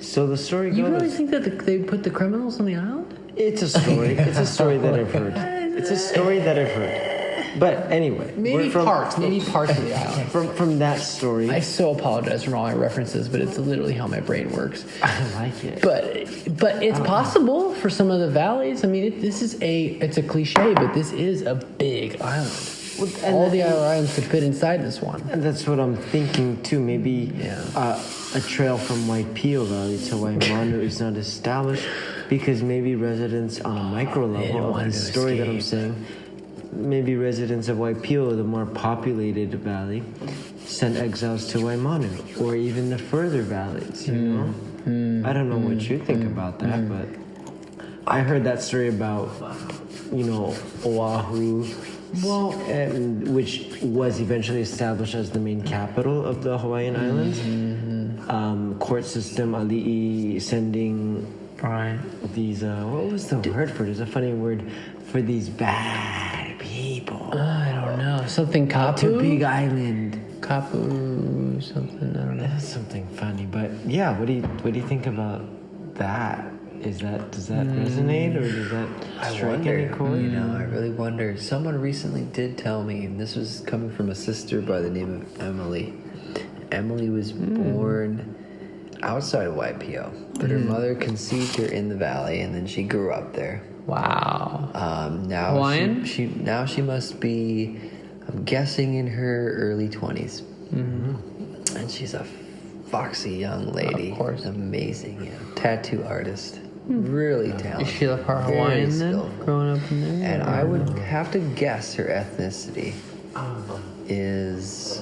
So the story goes... You really think that they put the criminals on the island? It's a story. It's a story that I've heard. It's a story that I've heard. But anyway, maybe parts of the island. From that story. I so apologize for all my references, but it's literally how my brain works. I like it. But it's possible for some of the valleys. I mean, it's a cliche, but this is a big island. Well, all the other islands could fit inside this one. And that's what I'm thinking too. Maybe a trail from Waipio Valley to Waimanu is not established because maybe residents on a micro level of the story that I'm saying, maybe residents of Waipio, the more populated valley, sent exiles to Waimanu or even the further valleys, you know? I don't know what you think about that, but I heard that story about, Oahu, which was eventually established as the main capital of the Hawaiian Islands. Court system, ali'i sending these, what was the word for it? It's a funny word for these bad people. I don't know. Something kapu? To Big Island. Kapu, something, I don't know. That's something funny, but yeah, what do you think about that? Does that resonate, or does that strike any chord? I really wonder. Someone recently did tell me, and this was coming from a sister by the name of Emily. Emily was born outside of Waipio, but her mother conceived her in the valley, and then she grew up there. Wow. Now Hawaiian? She must be, I'm guessing, in her early 20s. And she's a foxy young lady. Of course. Amazing, tattoo artist. Really talented. Is she a part Hawaiian then, growing up in there? And I would have to guess her ethnicity is...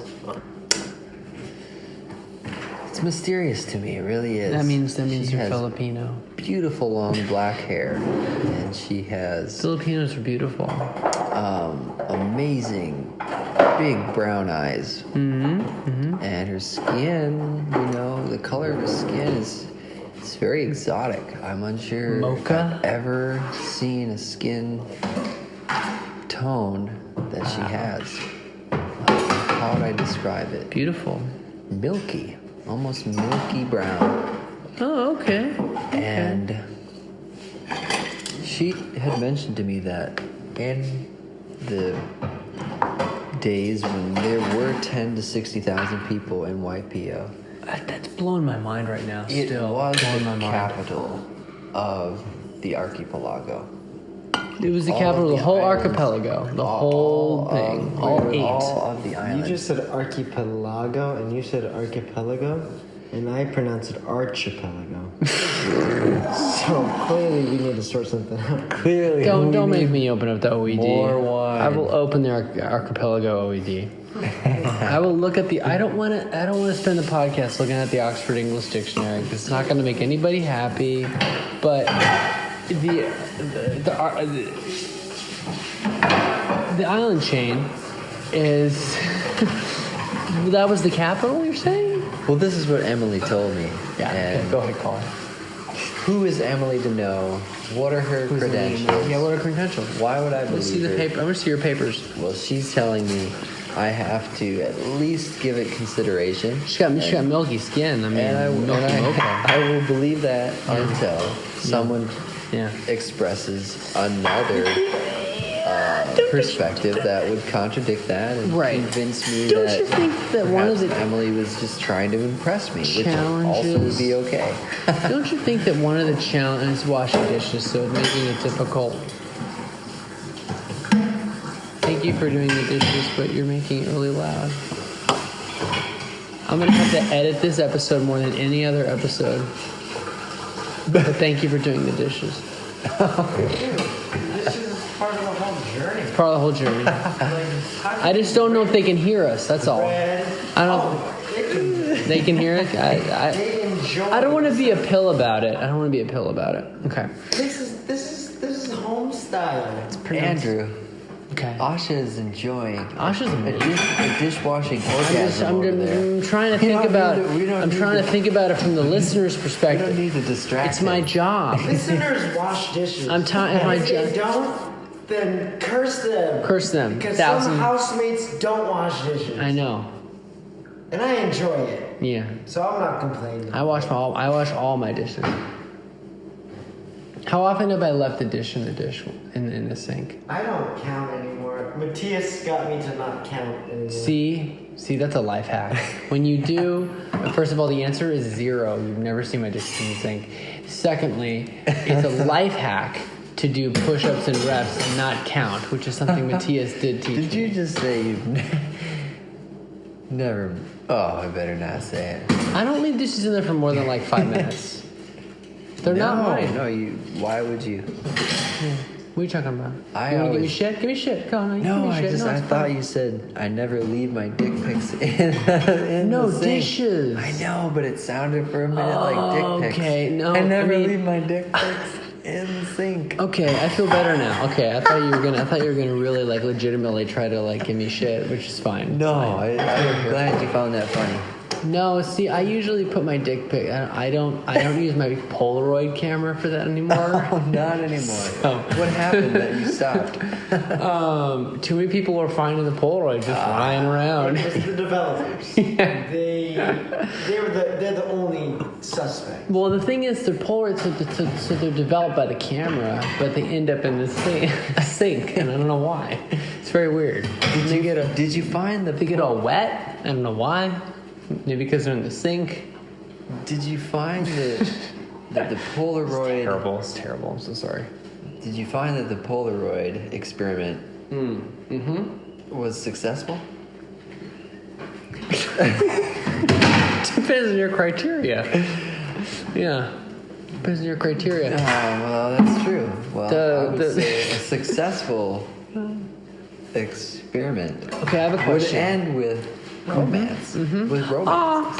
It's mysterious to me. It really is. That means she you're Filipino. Beautiful long black hair, and she has Filipinos are beautiful. Amazing big brown eyes, and her skin. The color of her skin it's very exotic. I'm unsure if I've ever seen a skin tone that she has. How would I describe it? Beautiful. Milky. Almost milky brown. Oh, okay. And she had mentioned to me that in the days when there were 10 to 60,000 people in Waipio, that's blowing my mind right now. It Still was blowing the my mind. capital of the archipelago. It was the capital of the whole archipelago. The whole thing. All 8. All of the islands. You just said archipelago, and you said archipelago, and I pronounced it archipelago. So clearly we need to sort something out. Clearly. Don't make me open up the OED. More wine. I will open the archipelago OED. I will look at the. I don't want to spend the podcast looking at the Oxford English Dictionary because it's not going to make anybody happy. But the island chain is. That was the capital, you're saying? Well, this is what Emily told me. Yeah. And Go ahead, call her. who is Emily to know? What are her credentials? Yeah, what are credentials? Why would I believe Let's see the her? paper. I want to see your papers. Well, she's telling me I have to at least give it consideration. She got milky skin. I mean, And I will believe that until someone expresses another perspective that would contradict that and convince me Don't you think that one of the Emily was just trying to impress me, which also would be okay. Don't you think that one of the challenges is washing dishes, so it's making it difficult? Thank you for doing the dishes, but you're making it really loud. I'm going to have to edit this episode more than any other episode. But thank you for doing the dishes. This is part of the whole journey. It's part of the whole journey. I just don't know if they can hear us, that's all. I don't. They can hear it? I don't want to be a pill about it. Okay. This is home style. Andrew. Okay. Asha is enjoying Asha's a dishwashing orgasm. I'm trying to think about. I'm trying to think about it from the listener's We perspective. don't need to distract It's my job. Listeners wash dishes. I'm tired. My If they job. don't, then curse them. Curse them. Because some housemates don't wash dishes. I know. And I enjoy it. Yeah. So I'm not complaining. I wash all my dishes. How often have I left a dish in the sink? I don't count anymore. Matthias got me to not count anymore. See, that's a life hack. When you do, first of all, the answer is 0. You've never seen my dishes in the sink. Secondly, it's a life hack to do push-ups and reps and not count, which is something Mathias did teach me. Did you just say you've never? Oh, I better not say it. I don't leave dishes in there for more than like 5 minutes. They're not mine. No, why would you? What are you talking about? You want to give me shit? Give me shit. Go on. No, give me shit. I thought you said I never leave my dick pics in No, the sink. dishes. I know, but it sounded for a minute like dick pics. Okay, no. I never leave my dick pics in the sink. Okay, I feel better now. Okay, I thought you were gonna really like legitimately try to like give me shit, which is fine. No, I'm glad you found that funny. No, see, I usually put my dick pic. I don't use my Polaroid camera for that anymore. Oh, not anymore. Oh. What happened that you stopped? Too many people were finding the Polaroid just lying around. It's the developers. Yeah. They're the only suspect. Well, the thing is, they're Polaroids, so they're developed by the camera, but they end up in the sink, and I don't know why. It's very weird. Did you find the? They get all wet. I don't know why. Maybe because they're in the sink. Did you find that the Polaroid? It's terrible. I'm so sorry. Did you find that the Polaroid experiment was successful? Depends on your criteria. Yeah. Depends on your criteria. Well, that's true. Well, I would say a successful experiment. Okay, I have a question. Would end with romance. With romance.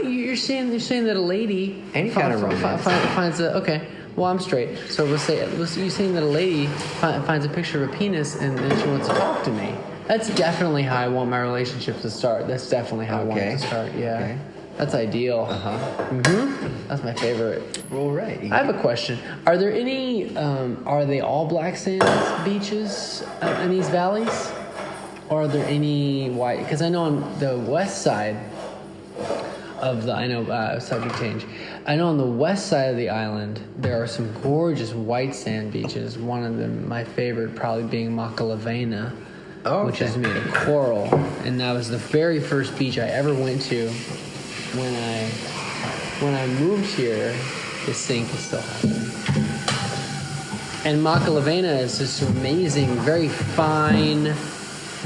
You're saying that a lady Any kind of romance. finds a okay. Well, I'm straight. So you're saying that a lady finds a picture of a penis and then she wants to talk to me. That's definitely how I want my relationship to start. That's definitely how I want it to start. Yeah. Okay. That's ideal. That's my favorite. Well, right. I have a question. Are there any? Are they all black sand beaches in these valleys, or are there any white? Because I know on the west side of the subject change. I know on the west side of the island there are some gorgeous white sand beaches. One of them, my favorite, probably being Makalavena, which is made of coral, and that was the very first beach I ever went to. When I moved here, the sink is still happening. And Makalavena is this amazing, very fine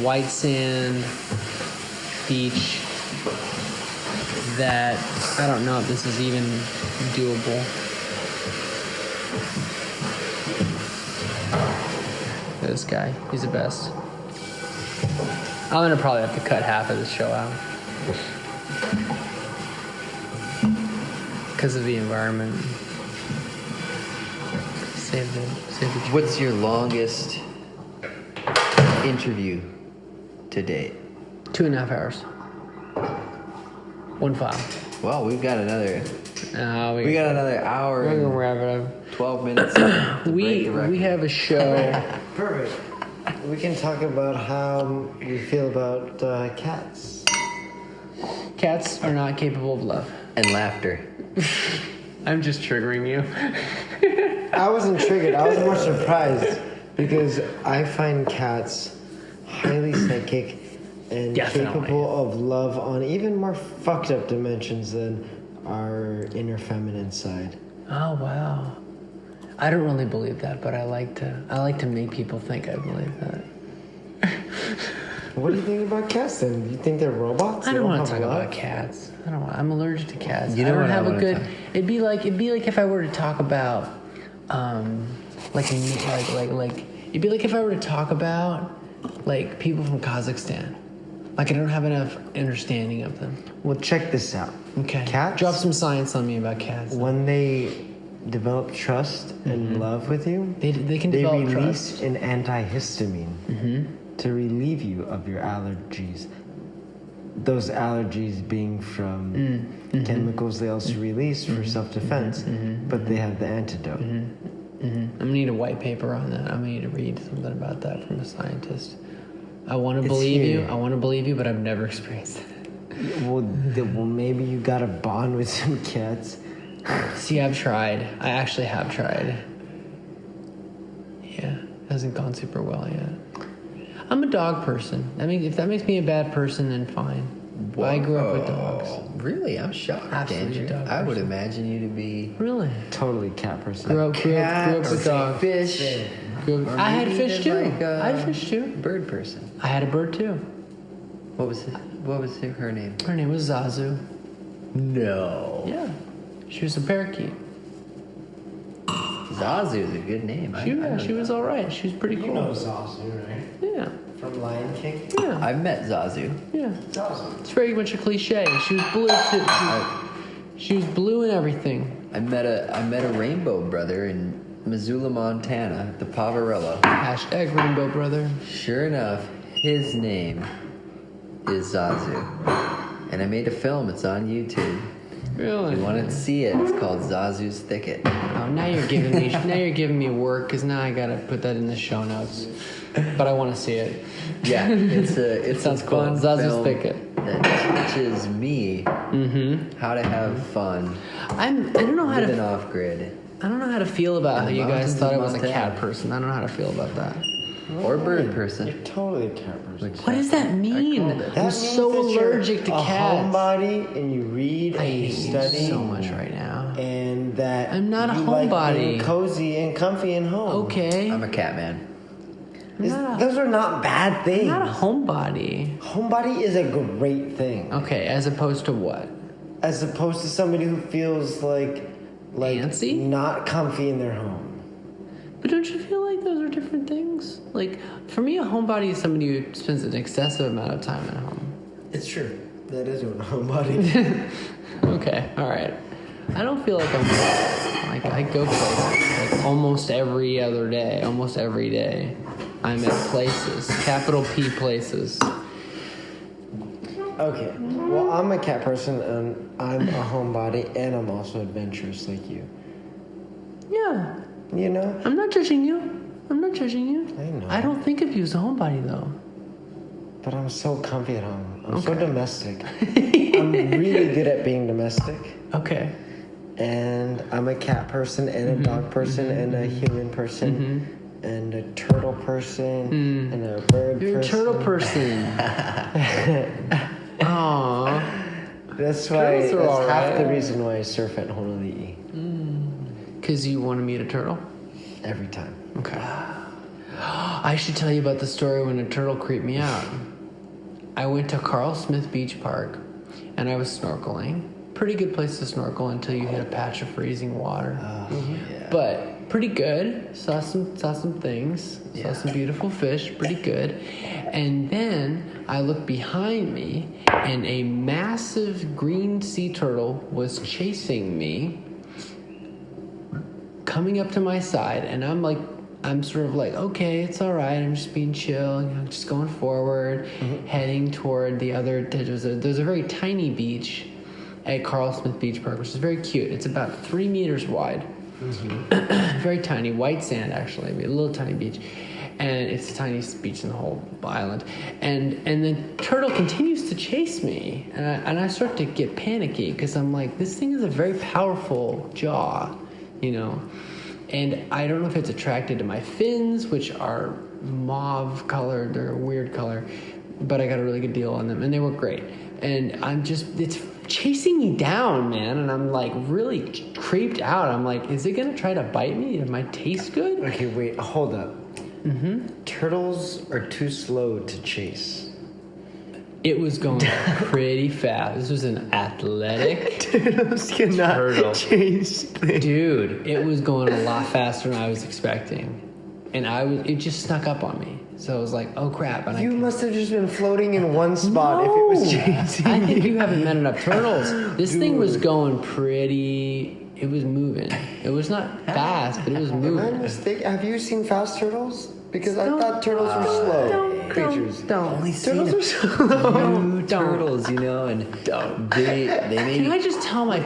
white sand beach that I don't know if this is even doable. This guy, he's the best. I'm gonna probably have to cut half of this show out. Because of the environment. Save the tree. What's your longest interview to date? 2.5 hours. One file. Well, we've got another. We got another hour. We're gonna wrap it up. 12 minutes. To break the record. We have a show. Perfect. We can talk about how we feel about cats. Cats are not capable of love. And laughter. I'm just triggering you. I wasn't triggered. I was more surprised because I find cats highly psychic and capable of love on even more fucked up dimensions than our inner feminine side. Oh wow. I don't really believe that, but I like to make people think I believe that. What do you think about cats then? You think they're robots? I don't want to talk about cats. I'm allergic to cats. You know what I don't have a good. It'd be like if I were to talk about, it'd be like if I were to talk about, like people from Kazakhstan. Like I don't have enough understanding of them. Well, check this out. Okay. Cats. Drop some science on me about cats. When they develop trust and love with you, they can develop release trust. an antihistamine to relieve you of your allergies. Those allergies being from chemicals they also release for self-defense, but they have the antidote. I'm gonna need a white paper on that. I'm gonna need to read something about that from a scientist. I want to believe you, but I've never experienced it. Well, maybe you got to bond with some cats. See, I've tried. I actually have tried. Yeah, hasn't gone super well yet. I'm a dog person. I mean, if that makes me a bad person, then fine. But I grew up with dogs. Really? I'm shocked, Absolutely Andrew. a dog I would person. imagine you to be Really? Totally cat person. Grew up with dogs. fish. Or I had maybe fish too. even like a I had fish too. Bird person. I had a bird too. What was her name? Her name was Zazu. No. Yeah. She was a parakeet. Zazu is a good name. She was all right. She was pretty cool. You know Zazu, right? Yeah. From Lion King? Yeah. I've met Zazu. Yeah. Zazu. It's very much a cliche. She was blue too. She was blue and everything. I met a rainbow brother in Missoula, Montana, at the Pavarello. Hashtag rainbow brother. Sure enough, his name is Zazu. And I made a film. It's on YouTube. Really? If you want to see it, it's called Zazu's Thicket. Oh, now you're giving me work because now I gotta put that in the show notes. But I want to see it. Yeah, it Sounds a cool. fun Zazu's film Thicket. that teaches me how to have fun I don't know how living to. off grid I don't know how to feel about how In the you guys mountains thought of I was a Montana. cat person. I don't know how to feel about that. or bird person. You're totally a cat person. What does that mean? called it. I'm That so means that you're allergic to a cats. homebody and you read I and you hate you study so much right now. and that I'm not a you like homebody. being cozy and comfy and home. Okay. I'm a cat man. Those are not bad I'm things. not a homebody. Homebody is a great thing, Okay, as opposed to what? as opposed to somebody who feels like Fancy? not comfy in their home. But don't you feel like those are different things? Like, for me, a homebody is somebody who spends an excessive amount of time at home. It's true. That is what a homebody. Okay, all right. I don't feel like I go places like almost every other day, almost every day. I'm at places, capital P places. Okay. Well, I'm a cat person and I'm a homebody and I'm also adventurous like you. Yeah, You know? I'm not judging you. I'm not judging you. I know. I don't think of you as a homebody though. But I'm so comfy at home. I'm so domestic. I'm really good at being domestic. Okay. And I'm a cat person and a dog person and a human person and a turtle person and a bird You're person. a turtle person. Aww. That's why Turtles that's are all half right. the reason why I surf at Honolulu Because you want to meet a turtle? every time. Okay. I should tell you about the story when a turtle creeped me out. I went to Carl Smith Beach Park and I was snorkeling. Pretty good place to snorkel until you hit a patch of freezing water. Yeah. But pretty good. Saw some things. Saw some beautiful fish. Pretty good. And then I looked behind me and a massive green sea turtle was chasing me, coming up to my side, and I'm sort of like, okay, it's all right. I'm just being chill, just going forward, heading toward the other. There's a very tiny beach at Carl Smith Beach Park, which is very cute. It's about 3 meters wide, very tiny, white sand actually, a little tiny beach, and it's the tiniest beach in the whole island. And the turtle continues to chase me, and I start to get panicky because I'm like, this thing is a very powerful jaw, And I don't know if it's attracted to my fins, which are mauve colored. They're a weird color, but I got a really good deal on them, and they were great. And it's chasing me down, man, and I'm like really creeped out. I'm like, is it gonna try to bite me? It might taste good. Okay, wait, hold up. Turtles are too slow to chase. It was going pretty fast. This was an athletic Turtles cannot turtle. chase things. Dude, it was going a lot faster than I was expecting. And it just snuck up on me. So I was like, oh crap. And You must have just been floating in one spot if it was chasing I think you. you haven't met enough turtles. This thing was going it was moving. It was not fast, but it was Am I moving. mistaken? Have you seen fast turtles? Because I Don't- thought turtles were slow creatures. Don't. Only seen Turtles a are slow. few turtles, and they may Can I be just tell my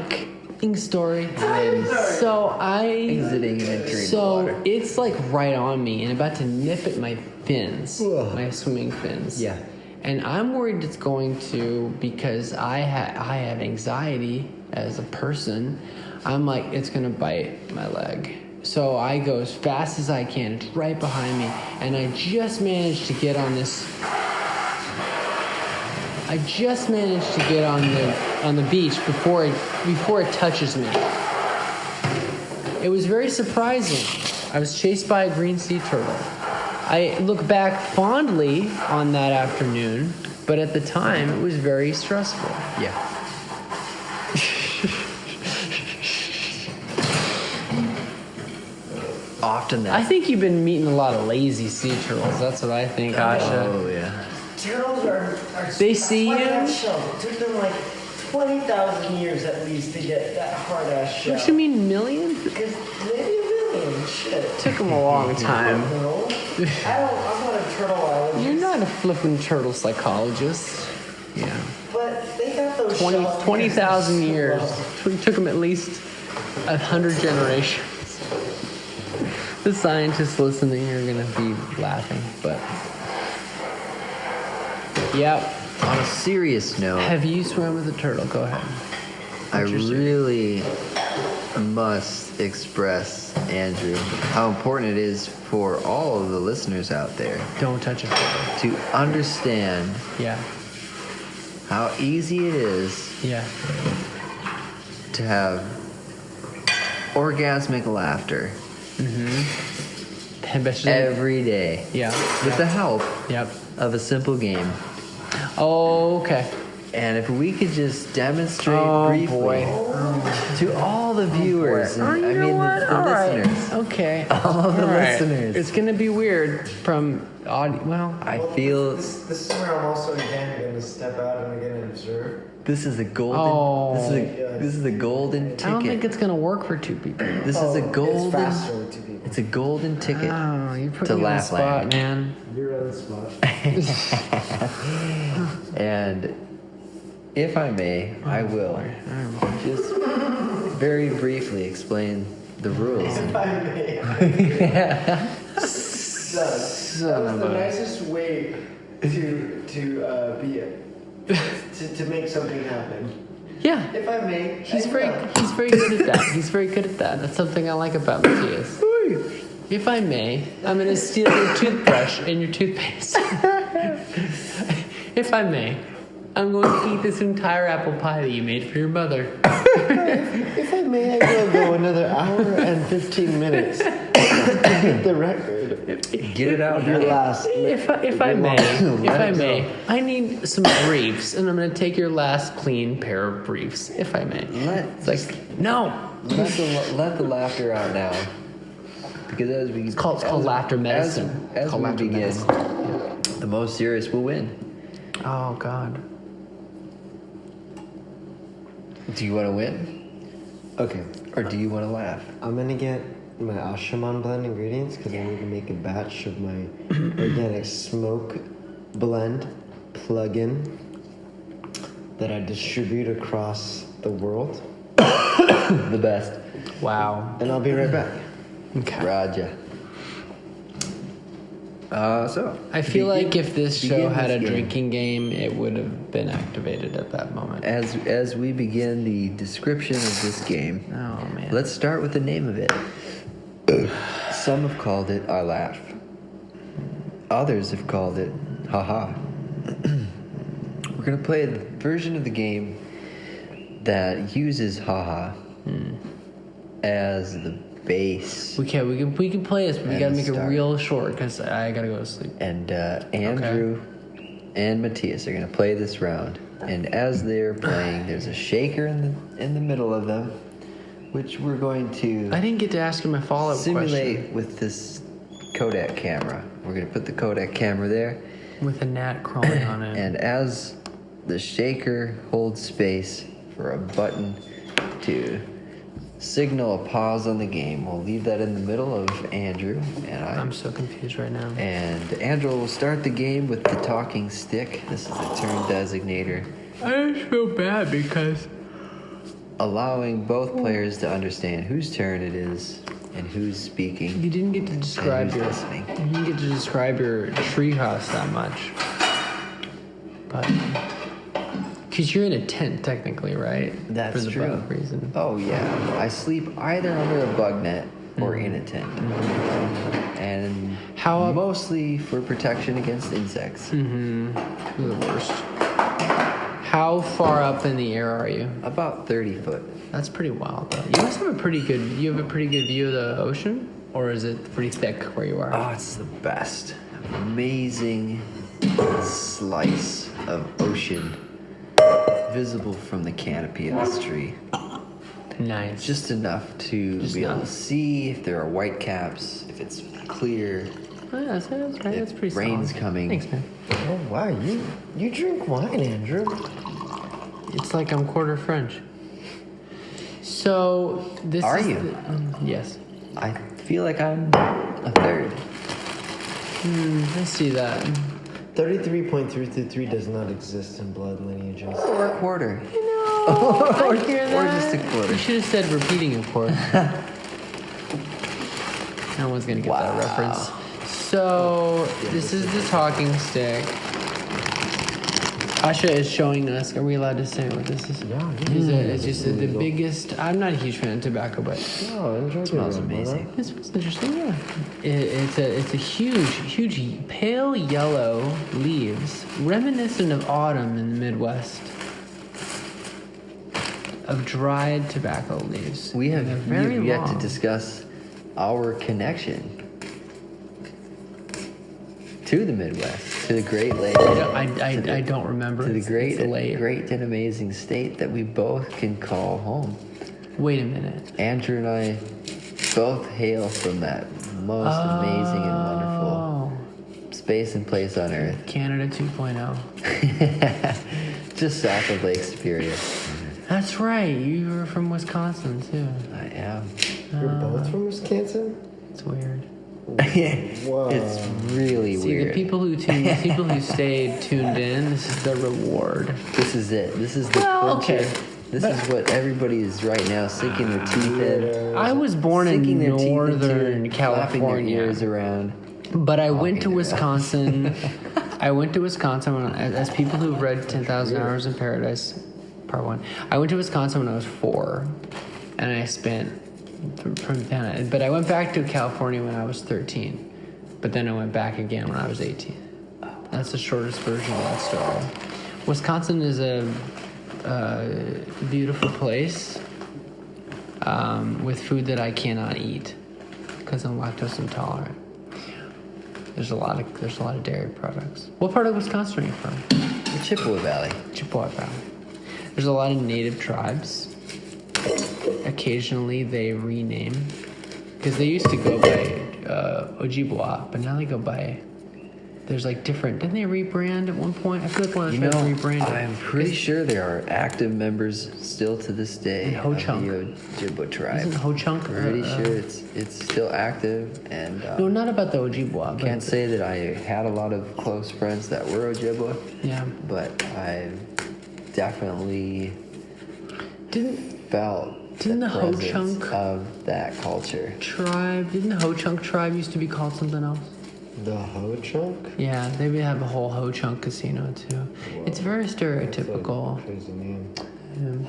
story? So exiting and entering the water. it's like right on me and about to nip at my fins, Ugh. my swimming fins. Yeah. And I'm worried it's going to, because I have anxiety as a person. I'm like, it's going to bite my leg. So I go as fast as I can. It's right behind me. And I just managed to get on this. I just managed to get on the beach before it touches me. It was very surprising. I was chased by a green sea turtle. I look back fondly on that afternoon, but at the time it was very stressful. Yeah. Often that. I think you've been meeting a lot of lazy sea turtles. That's what I think, Asha. Oh yeah. Turtles are They see like you? that shell. It took them like 20,000 years at least to get that hard ass shell. What you mean, millions? Because maybe a million. Shit. Took them a long time. No. I'm not a turtle biologist. You're not a flippin' turtle psychologist. Yeah. But they got those shells 20,000 because years. they're It took them at least 100 generations. The scientists listening are gonna be laughing, but yep. On a serious note, Have you swam with a turtle? Go ahead. I What's your really must express, Andrew, how important it is for all of the listeners out there Don't touch a turtle. to understand Yeah. how easy it is Yeah. to have orgasmic laughter I bet you. every day Yeah. with the help Yep. of a simple game. Oh, okay. And if we could just demonstrate Oh, briefly boy. to all the viewers, and, I You know mean what? the All right. listeners, Okay. all of the All right. listeners. It's gonna be weird from audio. Well, I feel This is where I'm also again going to step out and again observe. this is a golden. Oh. This is a golden I don't think ticket. it's gonna work for two people. This is a It's golden. faster with two people. It's a golden ticket. Oh, you put to me on the spot, Lapland. man. You're on the spot. And if I may, I will just very briefly explain the rules. If I may. Doug, Son that of was the a- nicest way to make something happen. Yeah. If I may. He's very good at that. He's very good at that. That's something I like about Mathias. If I may, I'm gonna steal your toothbrush and your toothpaste. If I may, I'm going to eat this entire apple pie that you made for your mother. If I may, I will go another hour and 15 minutes. Get the record. Get it out Your now. last. If I may, I need some briefs, and I'm gonna take your last clean pair of briefs. If I may. It's like no. Let the laughter out now. Because as we It's called laughter medicine. As It's called we laughter begin, medicine. the most serious will win. Oh God. Do you want to win, Okay. or do you want to laugh? I'm gonna get my Asha blend ingredients because I need to make a batch of my organic smoke blend plug-in that I distribute across the world. The best. Wow. And I'll be right back. Okay. Roger. So I feel like if this show begin had this a game. drinking game, it would have been activated at that moment. as we begin the description of this game, Oh man. let's start with the name of it. Some have called it I Laugh. Others have called it Haha. We're gonna play the version of the game that uses Haha as the base. We can play this, but we And gotta the make it start. real short because I gotta go to sleep. And Andrew and Mathias are gonna play this round. And as they're playing, there's a shaker in the middle of them, which we're going to I didn't get to ask you my follow-up simulate question. with this Kodak camera. We're gonna put the Kodak camera there, With a gnat crawling on it. and as the shaker holds space for a button to signal a pause on the game, we'll leave that in the middle of Andrew and I. I'm so confused right now. And Andrew will start the game with the talking stick. This is the turn designator, I just feel bad because allowing both players to understand whose turn it is and who's speaking. you didn't get to describe who's your listening. you didn't get to describe your treehouse that much. but because you're in a tent technically, right? That's for the true. bug reason. Oh yeah, I sleep either under a bug net or in a tent, and mostly for protection against insects. You're the worst. How far up in the air are you? About 30 foot. That's pretty wild, though. You must have a pretty good. You have a pretty good view of the ocean, or is it pretty thick where you are? Oh, it's the best. Amazing slice of ocean visible from the canopy of this tree. Nice. Just enough to be able to see if there are white caps, if it's clear, Oh, yeah, that's right. That's pretty rain's solid. coming. Thanks, man. Oh wow, you drink wine, Andrew. It's like I'm quarter French. So this Are is you? Yes. I feel like I'm a third. I see that. 33.333 does not exist in blood lineages. Or a quarter. I hear that. Or just a quarter. You should have said repeating a quarter. No one's gonna get that reference. So this is the talking stick. Asha is showing us. Are we allowed to say what this is? Yeah. It's just the biggest. I'm not a huge fan of tobacco, but Oh, enjoy. It smells amazing. this was interesting. Yeah, it's a huge pale yellow leaves, reminiscent of autumn in the Midwest. Of dried tobacco leaves. We have And they're very yet to long. discuss our connection to the Midwest, to the Great Lakes. I don't remember. To the It's late. great and amazing state that we both can call home. Wait a minute. Andrew and I both hail from that most amazing and wonderful Oh, space and place on Earth, Canada 2.0. just south of Lake Superior. That's right. You were from Wisconsin too. I am. You're both from Wisconsin? It's weird. Wow. It's really See, weird. the people who stayed tuned in. This is the reward. This is it. This is the Well, clincher. okay. This is what everybody is right now sinking their teeth in. I was born in Sinking their teeth Northern into, flapping their California, ears around. but I went to Talking Wisconsin. I went to Wisconsin as people who've read 10,000 Hours in Paradise, Part 1. I went to Wisconsin when I was 4, and I spent from then. But I went back to California when I was 13. But then I went back again when I was 18. That's the shortest version of that story. Wisconsin is a beautiful place with food that I cannot eat because I'm lactose intolerant. There's a lot of dairy products. What part of Wisconsin are you from? The Chippewa Valley. Chippewa Valley. There's a lot of native tribes. Occasionally they rename because they used to go by Ojibwa, but now they go by. There's like different. Didn't they rebrand at one point? I feel like one of the tribes rebranded. I'm pretty sure there are active members still to this day In of Ho-Chunk. the Ojibwa tribe. Isn't Ho-Chunk? I'm pretty sure it's still active, and No, not about the Ojibwa. But can't say that I had a lot of close friends that were Ojibwa, Yeah. but I definitely felt Didn't the presence Ho-Chunk of that culture. tribe? Didn't the Ho-Chunk tribe used to be called something else? The Ho-Chunk? Yeah, they would have a whole Ho-Chunk casino too. It's very stereotypical. Crazy name.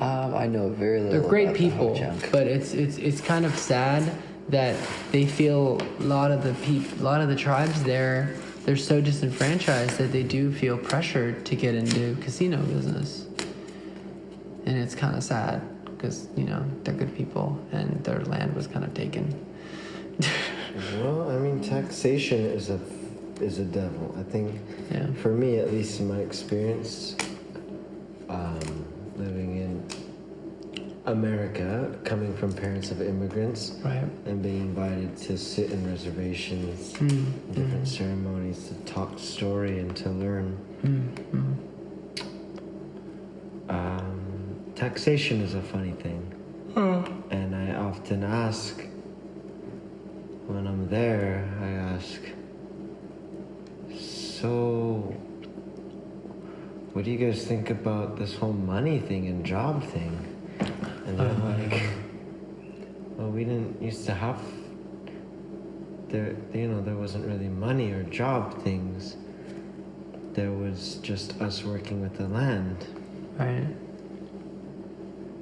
I know very little. They're great about the people, Ho-Chunk. but it's kind of sad that they feel a lot of the tribes there. They're so disenfranchised that they do feel pressured to get into casino business, and it's kind of sad because they're good people and their land was kind of taken. Well, I mean, taxation is a devil. I think, Yeah. for me, at least in my experience, living in America, coming from parents of immigrants, Right. and being invited to sit in reservations, different ceremonies, to talk story and to learn. Taxation is a funny thing, and I often ask. When I'm there, I ask, so what do you guys think about this whole money thing and job thing? And they're like, well, we didn't used to have, there wasn't really money or job things. there was just us working with the land. Right.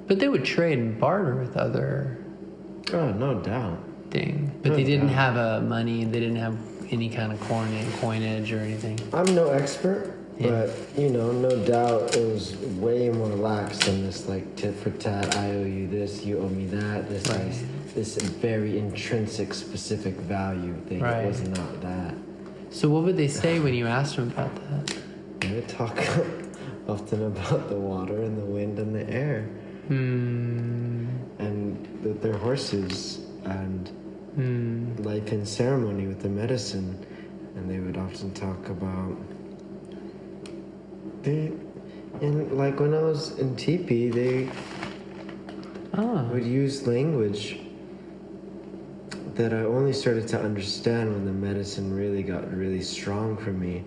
But they would trade and barter with other Oh, no doubt. things. But they didn't have money. They didn't have any kind of coinage or anything. I'm no expert, Yeah. but no doubt it was way more lax than this, like tit for tat. I owe you this, you owe me that. This Right. is this very intrinsic, specific value thing. Right. It was not that. So what would they say when you asked them about that? They would talk often about the water and the wind and the air, and their horses and life in ceremony with the medicine, and they would often talk about and like when I was in teepee, they would use language that I only started to understand when the medicine really got really strong for me,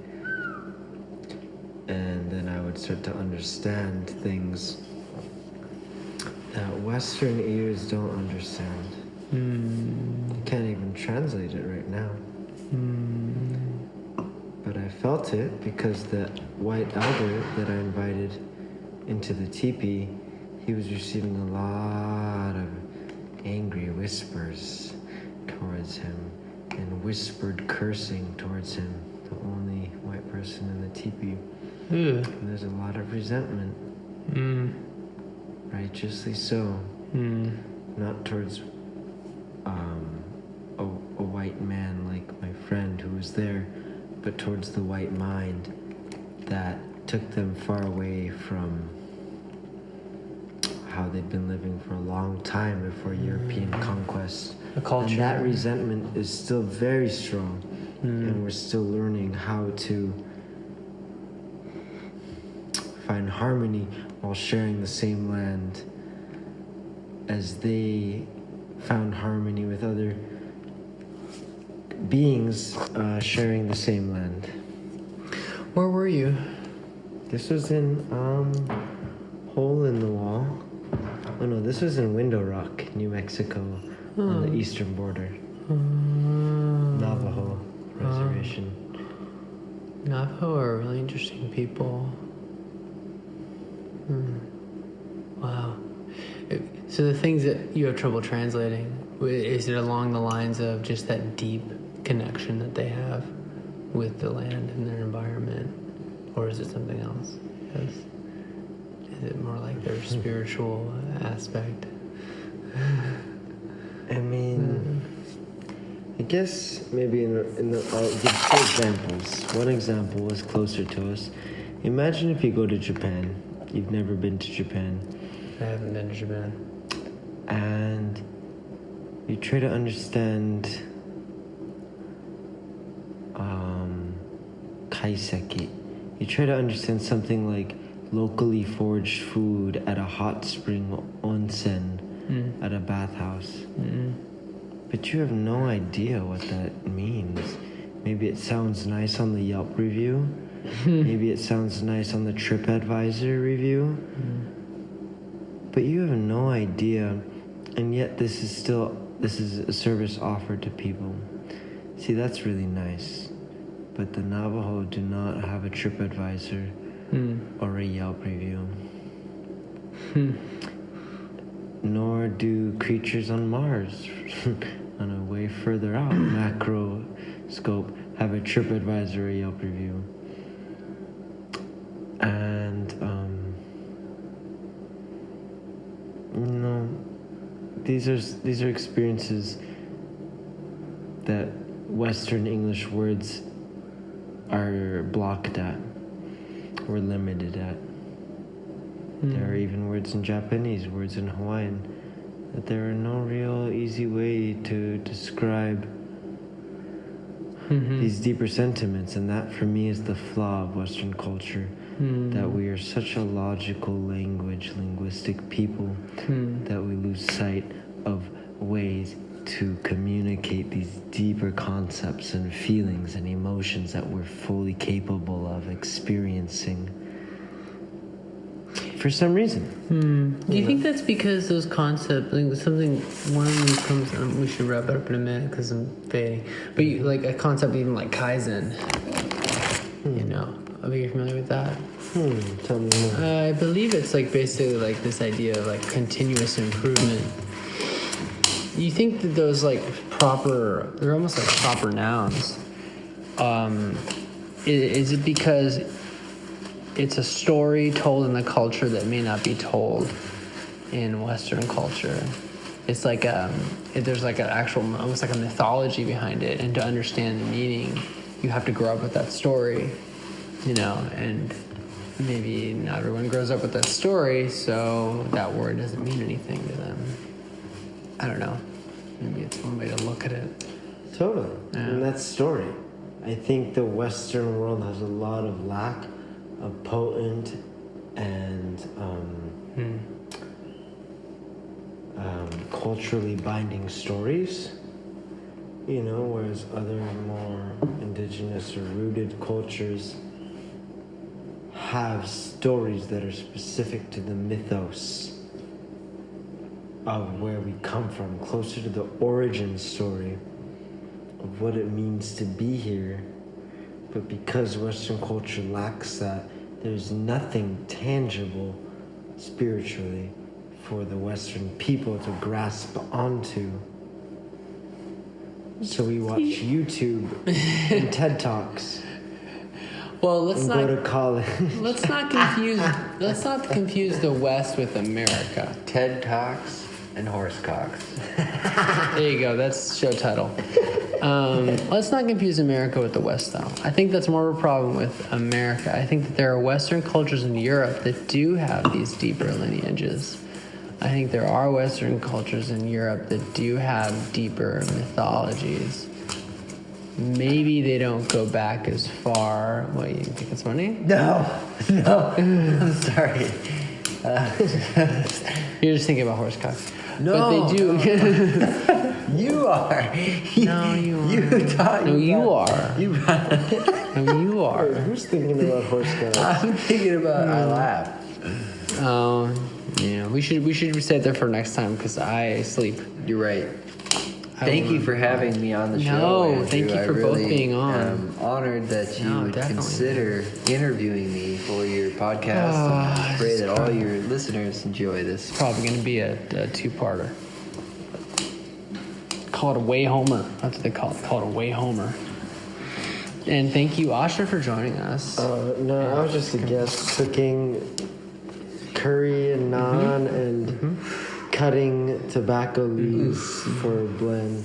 and then I would start to understand things that Western ears don't understand. I can't even translate it right now. But I felt it because the white elder that I invited into the teepee, he was receiving a lot of angry whispers towards him and whispered cursing towards him, the only white person in the teepee. And there's a lot of resentment. Righteously so. Not towards a white man like my friend who was there, but towards the white mind that took them far away from how they'd been living for a long time before European conquest. The culture. And that resentment is still very strong, and we're still learning how to find harmony while sharing the same land as they found harmony with other beings sharing the same land. Where were you? This was in Hole in the Wall. Oh no, this was in Window Rock, New Mexico, on the eastern border. Navajo Reservation. Navajo are really interesting people. Wow. So the things that you have trouble translating, is it along the lines of just that deep connection that they have with the land and their environment? Or is it something else? Is it more like their spiritual aspect? I mean, I guess maybe I'll give two examples. One example is closer to us. Imagine if you go to Japan. You've never been to Japan. I haven't been to Japan. And you try to understand kaiseki. You try to understand something like locally foraged food at a hot spring onsen at a bathhouse. But you have no idea what that means. Maybe it sounds nice on the Yelp review. Maybe it sounds nice on the TripAdvisor review. But you have no idea. And yet this is a service offered to people. See, that's really nice. But the Navajo do not have a TripAdvisor or a Yelp review. Nor do creatures on Mars on a way further out macro scope have a TripAdvisor or a Yelp review. And these are experiences that Western English words are blocked at, or limited at. There are even words in Japanese, words in Hawaiian, that there are no real easy way to describe these deeper sentiments, and that for me is the flaw of Western culture, that we are such a logical linguistic people, that we lose sight of ways to communicate these deeper concepts and feelings and emotions that we're fully capable of experiencing for some reason. Do you think that's because those concepts, like one of them comes, we should wrap it up in a minute because I'm fading, but like a concept even like Kaizen, Are you familiar with that? Tell me more. I believe it's like basically like this idea of like continuous improvement. You think that those like they're almost like proper nouns. Is it because it's a story told in the culture that may not be told in Western culture? It's like there's like an actual, almost like a mythology behind it, and to understand the meaning, you have to grow up with that story, and maybe not everyone grows up with that story, so that word doesn't mean anything to them. I don't know. Maybe it's one way to look at it. Totally. Yeah. And that's story. I think the Western world has a lot of lack of potent and culturally binding stories, whereas other more indigenous or rooted cultures have stories that are specific to the mythos of where we come from, closer to the origin story of what it means to be here. But because Western culture lacks that, there's nothing tangible spiritually for the Western people to grasp onto. So we watch YouTube and TED Talks. Well, Go to college. Let's not confuse the West with America. TED Talks and horse cocks. There you go. That's show title. Let's not confuse America with the West, though. I think that's more of a problem with America. I think that there are Western cultures in Europe that do have these deeper lineages. I think there are Western cultures in Europe that do have deeper mythologies. Maybe they don't go back as far. What, you think it's funny? No. I'm sorry. You're just thinking about horse cocks. No. But they do. You are. No, you are. You talk. No, you are. You. No, you are. Who's thinking about horse cocks? I'm thinking about. I laugh. Yeah. We should save that for next time because I sleep. You're right. Thank you for having me on the show. No, Andrew. thank you for both being on. I'm honored that you would definitely. consider interviewing me for your podcast. I pray that all your listeners enjoy this. It's probably going to be a two-parter. Call it a way homer. That's what they call it. Call it a way homer. And thank you, Asha, for joining us. No, I was just a guest cooking curry and naan and cutting tobacco leaves for a blend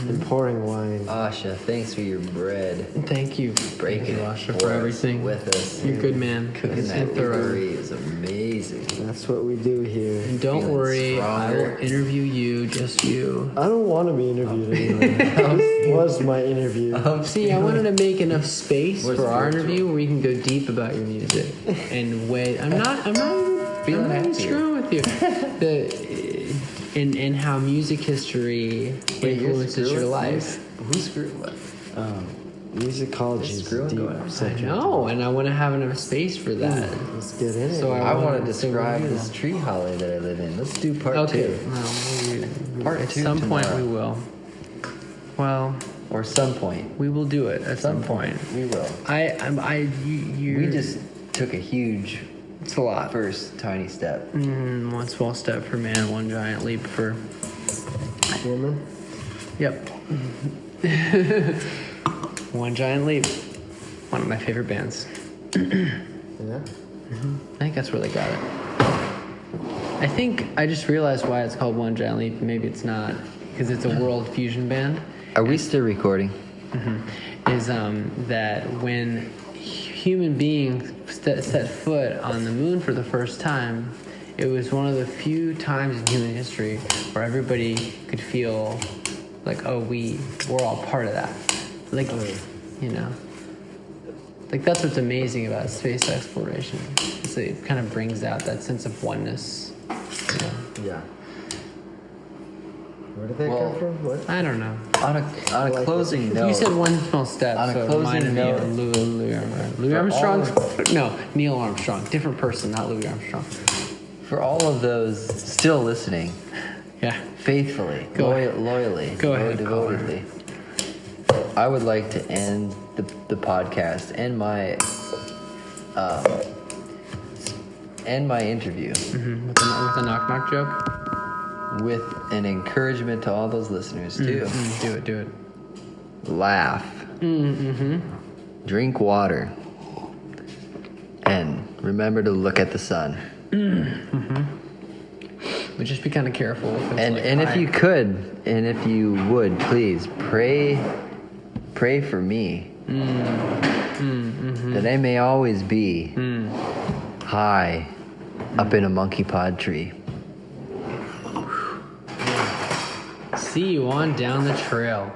and pouring wine. Asha, thanks for your bread. Thank you. Breaking Asha, for everything. with us. You're a good man. Cooking that curry is amazing. That's what we do here. And don't Feeling worry, I stronger. will interview you, just you. I don't want to be interviewed anymore. This was my interview. See, I wanted to make enough space Where's for the our virtual? interview where we can go deep about your music. And I'm not even happier. screwing with you. In how music history influences your life. Who's screwing what? Musicology There's is a screwing going deep on. I subject. know, and I want to have enough space for that. Let's get in it. So I want wanted to describe do this tree holly that I live in. Let's do part Okay. two. Well, Part at two some point tomorrow. we will. Well, Or some point. we will do it at some point. We will. You. We just took a huge It's a lot. first tiny step. One small step for man, one giant leap for woman. Yep. One Giant Leap. One of my favorite bands. Yeah. I think that's where they got it. I think I just realized why it's called One Giant Leap. Maybe it's not, because it's a world fusion band. Are we still recording? Is that when human beings set foot on the moon for the first time, it was one of the few times in human history where everybody could feel like, oh, we're all part of that. Like, you know, like that's what's amazing about space exploration. Is it kind of brings out that sense of oneness. You know? Yeah. Where did that Well, come from? What? I don't know. On a closing note. You said one small step, On a so it closing reminded me note, of Louis Armstrong. Louis for Armstrong? all No, Neil Armstrong. Different person, not Louis Armstrong. For all of those still listening, Yeah. faithfully, Go ahead. loyally, Go ahead, devotedly, I would like to end the podcast and my end my interview With a knock knock joke. with an encouragement to all those listeners too. Do it. Laugh. Drink water. And remember to look at the sun. But just be kind of careful. If it's And if you could, and if you would, please pray for me. That I may always be high up in a monkey pod tree. See you on down the trail.